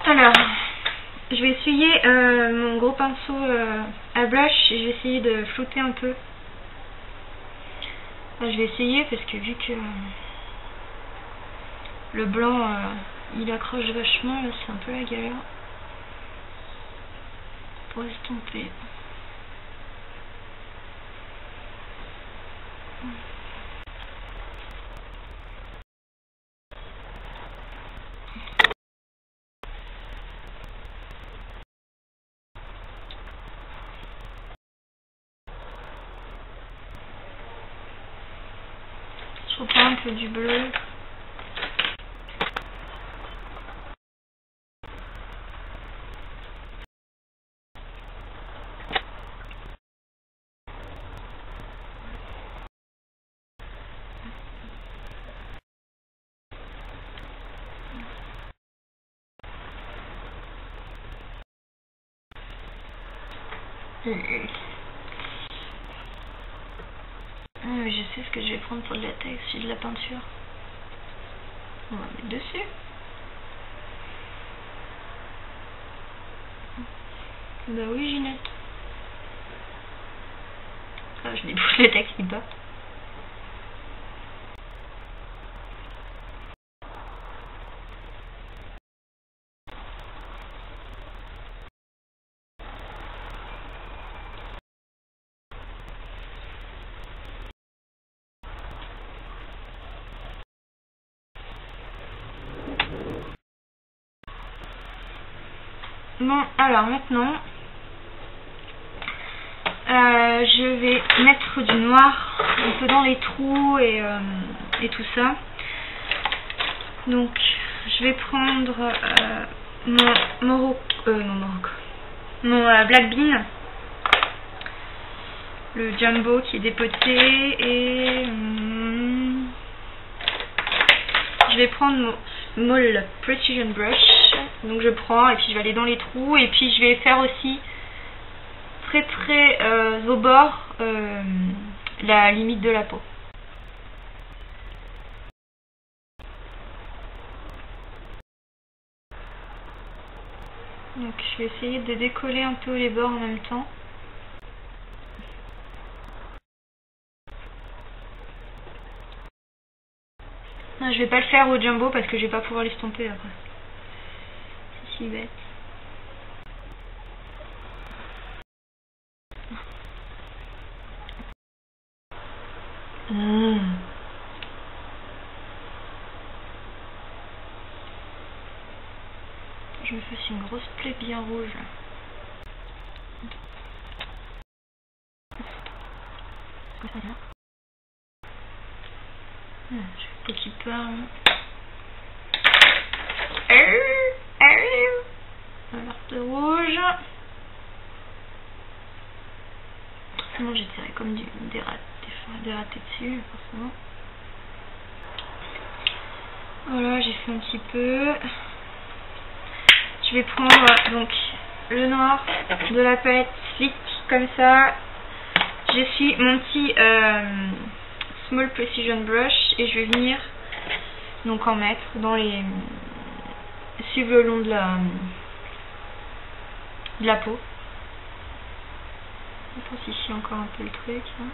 Alors, je vais essuyer mon gros pinceau à blush et je vais essayer de flouter un peu. Enfin, je vais essayer parce que vu que le blanc il accroche vachement, là c'est un peu la galère pour estomper. Je reprends un peu du bleu. Mais je sais ce que je vais prendre pour le latex, c'est de la peinture. On va mettre dessus. Bah oui, Ginette. Ah, je débouche le latex, il bat. Bon, alors maintenant, je vais mettre du noir un peu dans les trous et tout ça. Donc, je vais prendre mon Black Bean, le Jumbo qui est dépoté, et je vais prendre mon Small Precision Brush. Donc je prends et puis je vais aller dans les trous et puis je vais faire aussi très au bord la limite de la peau. Donc je vais essayer de décoller un peu les bords en même temps. Non, je vais pas le faire au Jumbo parce que je vais pas pouvoir l'estomper après. C'est si bête. Je me fais une grosse plaie bien rouge. Je fais petit pain. Alerte rouge. Forcément j'ai tiré comme des ratés dessus, forcément. Voilà, j'ai fait un petit peu. Je vais prendre donc le noir de la palette Slick comme ça. J'essuie mon petit Small Precision Brush et je vais venir donc en mettre dans les suivre le long de la peau. Je pense ici encore un peu le truc. Hein.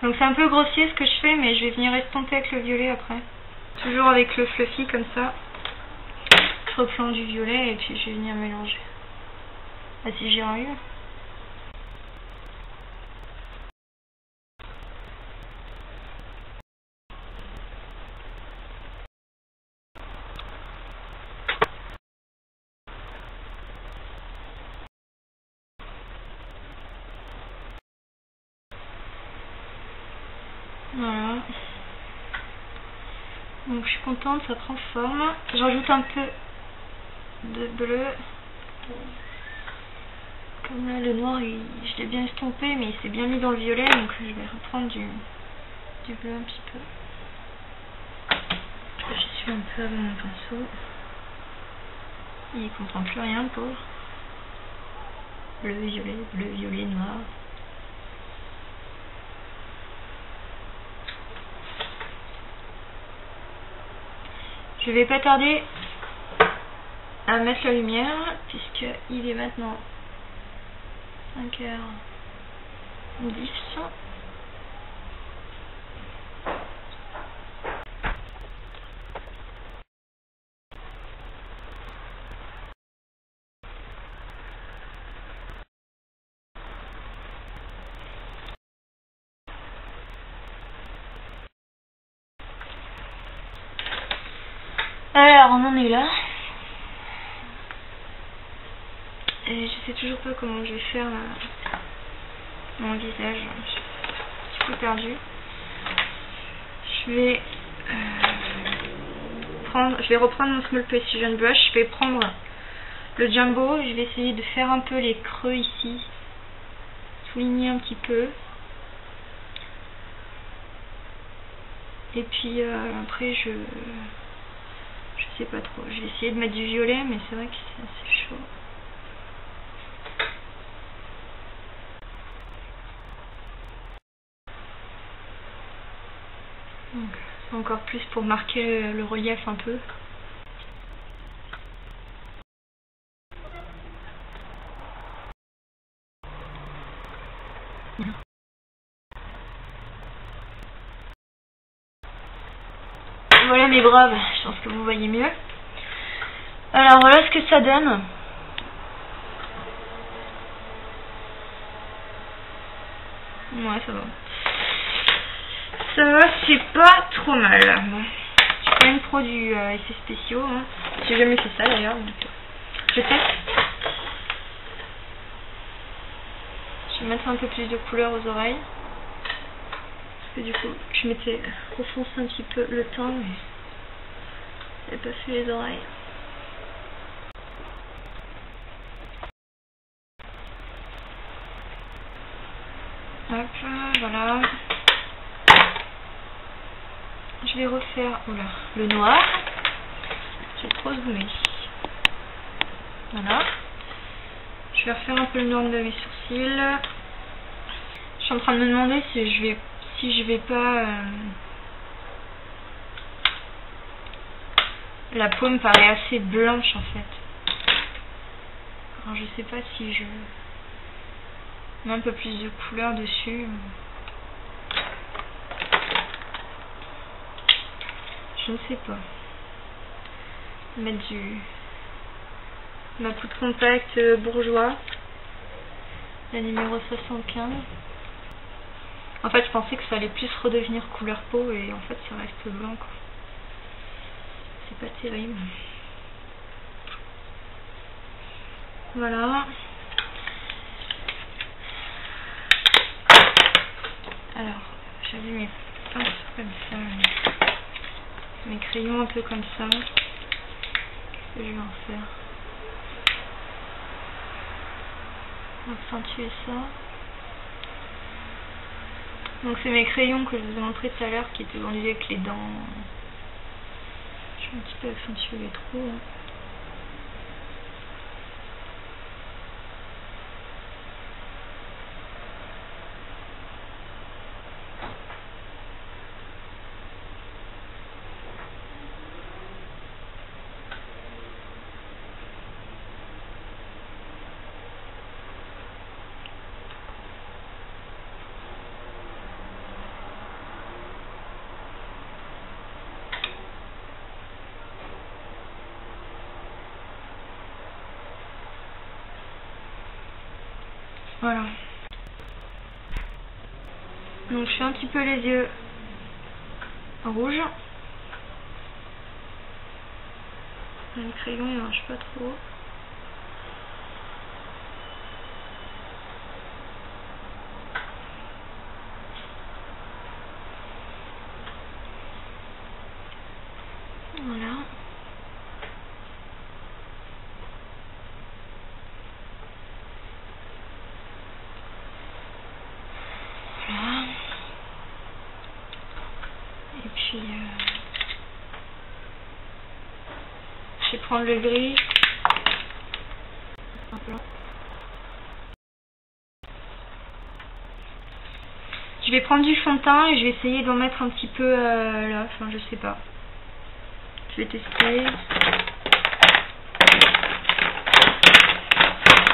Donc c'est un peu grossier ce que je fais, mais je vais venir estomper avec le violet après. Toujours avec le fluffy comme ça. Je reprends du violet et puis je vais venir mélanger. Ah si j'y arrive. Voilà. Donc je suis contente, ça prend forme. J'ajoute un peu de bleu. Comme là le noir, je l'ai bien estompé, mais il s'est bien mis dans le violet, donc je vais reprendre du bleu un petit peu. J'y suis un peu avec mon pinceau. Il comprend plus rien, le pauvre. bleu, violet, noir. Je vais pas tarder à mettre la lumière puisque il est maintenant 5h10. Alors on en est là. Et je sais toujours pas comment je vais faire mon visage. Je suis un petit peu perdue. Je vais reprendre mon Small Precision Brush. Je vais prendre le Jumbo. Je vais essayer de faire un peu les creux ici. Souligner un petit peu. Et puis après je sais pas trop. Je vais essayer de mettre du violet, mais c'est vrai que c'est assez chaud. Donc, encore plus pour marquer le relief un peu. Voilà mes braves, je pense que vous voyez mieux. Alors voilà ce que ça donne. Ouais, ça va. Ça va, c'est pas trop mal. Bon. Je suis pas une pro du effets spéciaux. Hein. J'ai jamais fait ça d'ailleurs. Je teste. Je vais mettre un peu plus de couleur aux oreilles. Parce que du coup, je m'étais refoncé un petit peu le teint, mais j'avais pas fait les oreilles. Hop, voilà. Je vais refaire le noir. J'ai trop zoomé. Voilà. Je vais refaire un peu le noir de mes sourcils. Je suis en train de me demander si je vais pas... La peau me paraît assez blanche en fait. Alors je sais pas si je mets un peu plus de couleur dessus. Je ne sais pas. Mettre ma poudre compacte bourgeois. La numéro 75. En fait je pensais que ça allait plus redevenir couleur peau et en fait ça reste blanc quoi. C'est pas terrible. Voilà. Alors, j'avais mes pinceaux comme ça. Mes crayons un peu comme ça. Qu'est-ce que je vais en faire? Accentuer ça. Donc c'est mes crayons que je vous ai montré tout à l'heure qui étaient vendus avec les dents. Je vais un petit peu accentuer les trous. Hein. Voilà. Donc je fais un petit peu les yeux rouges. Le crayon il marche pas trop. Voilà. Voilà. Et puis je vais prendre le gris. vais prendre du fond de teint et je vais essayer d'en mettre un petit peu là, enfin je sais pas. Je vais tester.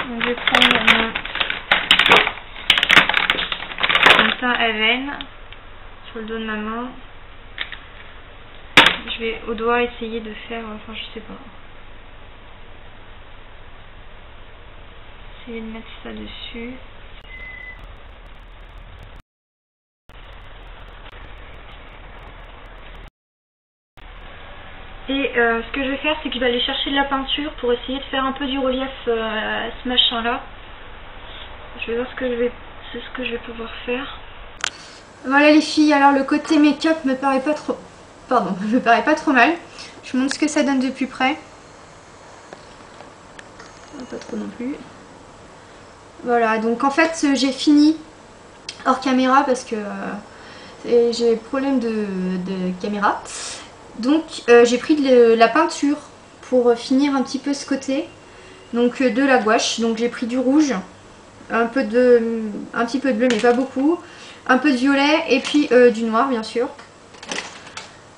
Donc, je vais prendre mon teint Even sur le dos de ma main. Je vais au doigt essayer de faire, enfin je sais pas. Essayer de mettre ça dessus. Et ce que je vais faire, c'est que je vais aller chercher de la peinture pour essayer de faire un peu du relief à ce machin là. Je vais voir ce que je vais pouvoir faire. Voilà les filles, alors le côté make-up me paraît pas trop... Pardon, me paraît pas trop mal. Je vous montre ce que ça donne de plus près. Pas trop non plus. Voilà, donc en fait j'ai fini hors caméra parce que j'ai problème de caméra. Donc j'ai pris de la peinture pour finir un petit peu ce côté. Donc de la gouache, donc j'ai pris du rouge, un petit peu de bleu mais pas beaucoup, un peu de violet et puis du noir bien sûr.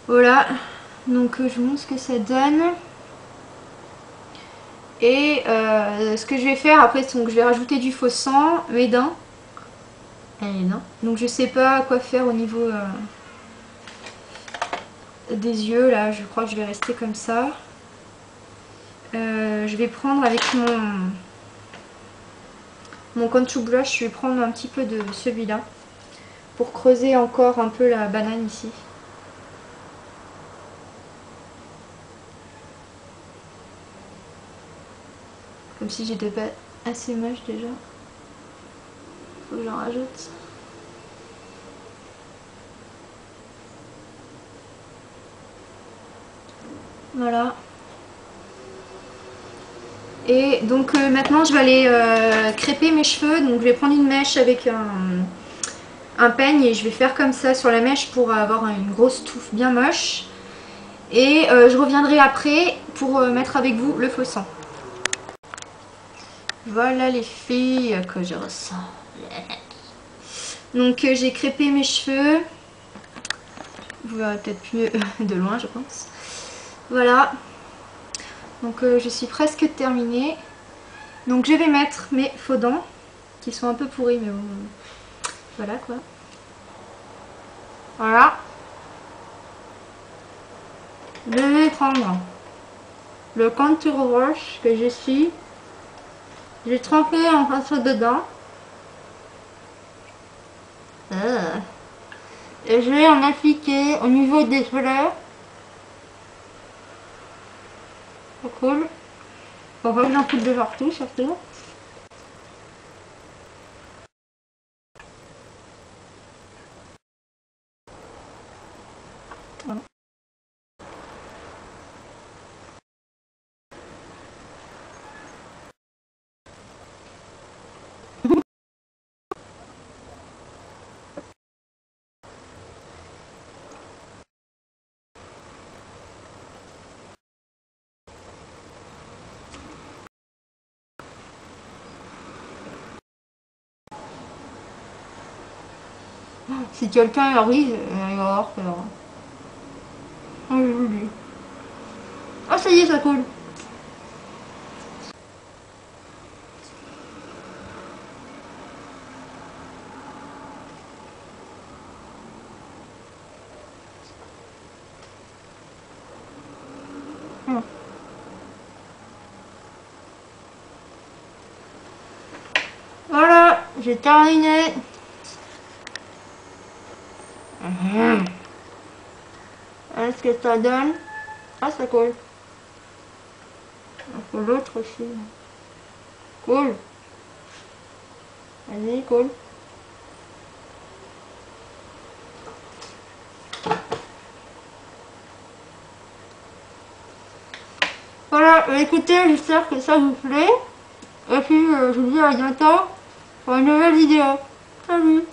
Voilà, donc je vous montre ce que ça donne. Et ce que je vais faire après, c'est que je vais rajouter du faux sang, mes dents. Donc je sais pas quoi faire au niveau des yeux, là je crois que je vais rester comme ça. Je vais prendre avec mon contour blush, je vais prendre un petit peu de celui-là pour creuser encore un peu la banane ici. Comme si j'étais pas assez moche déjà. Faut que j'en rajoute. Voilà. Et donc maintenant je vais aller crêper mes cheveux. Donc je vais prendre une mèche avec un peigne et je vais faire comme ça sur la mèche pour avoir une grosse touffe bien moche. Et je reviendrai après pour mettre avec vous le faux sang. Voilà les filles que je ressens. Donc j'ai crêpé mes cheveux. Vous verrez peut-être mieux de loin je pense. Voilà. Donc je suis presque terminée. Donc je vais mettre mes faux dents qui sont un peu pourris mais bon, voilà quoi. Voilà. Je vais prendre le contour rouge que je suis. Je vais tremper en face dedans. Et je vais en appliquer au niveau des fleurs. C'est cool. On va en foutre de partout surtout. Voilà. Si quelqu'un arrive, il va avoir peur. Oh, je vous le dis. Oh, ça y est, ça coule. Voilà, j'ai terminé. Est-ce que ça donne? Ah, ça coule. Il faut l'autre aussi. Cool. Vas-y, cool. Voilà, écoutez, j'espère que ça vous plaît. Et puis, je vous dis à bientôt pour une nouvelle vidéo. Salut!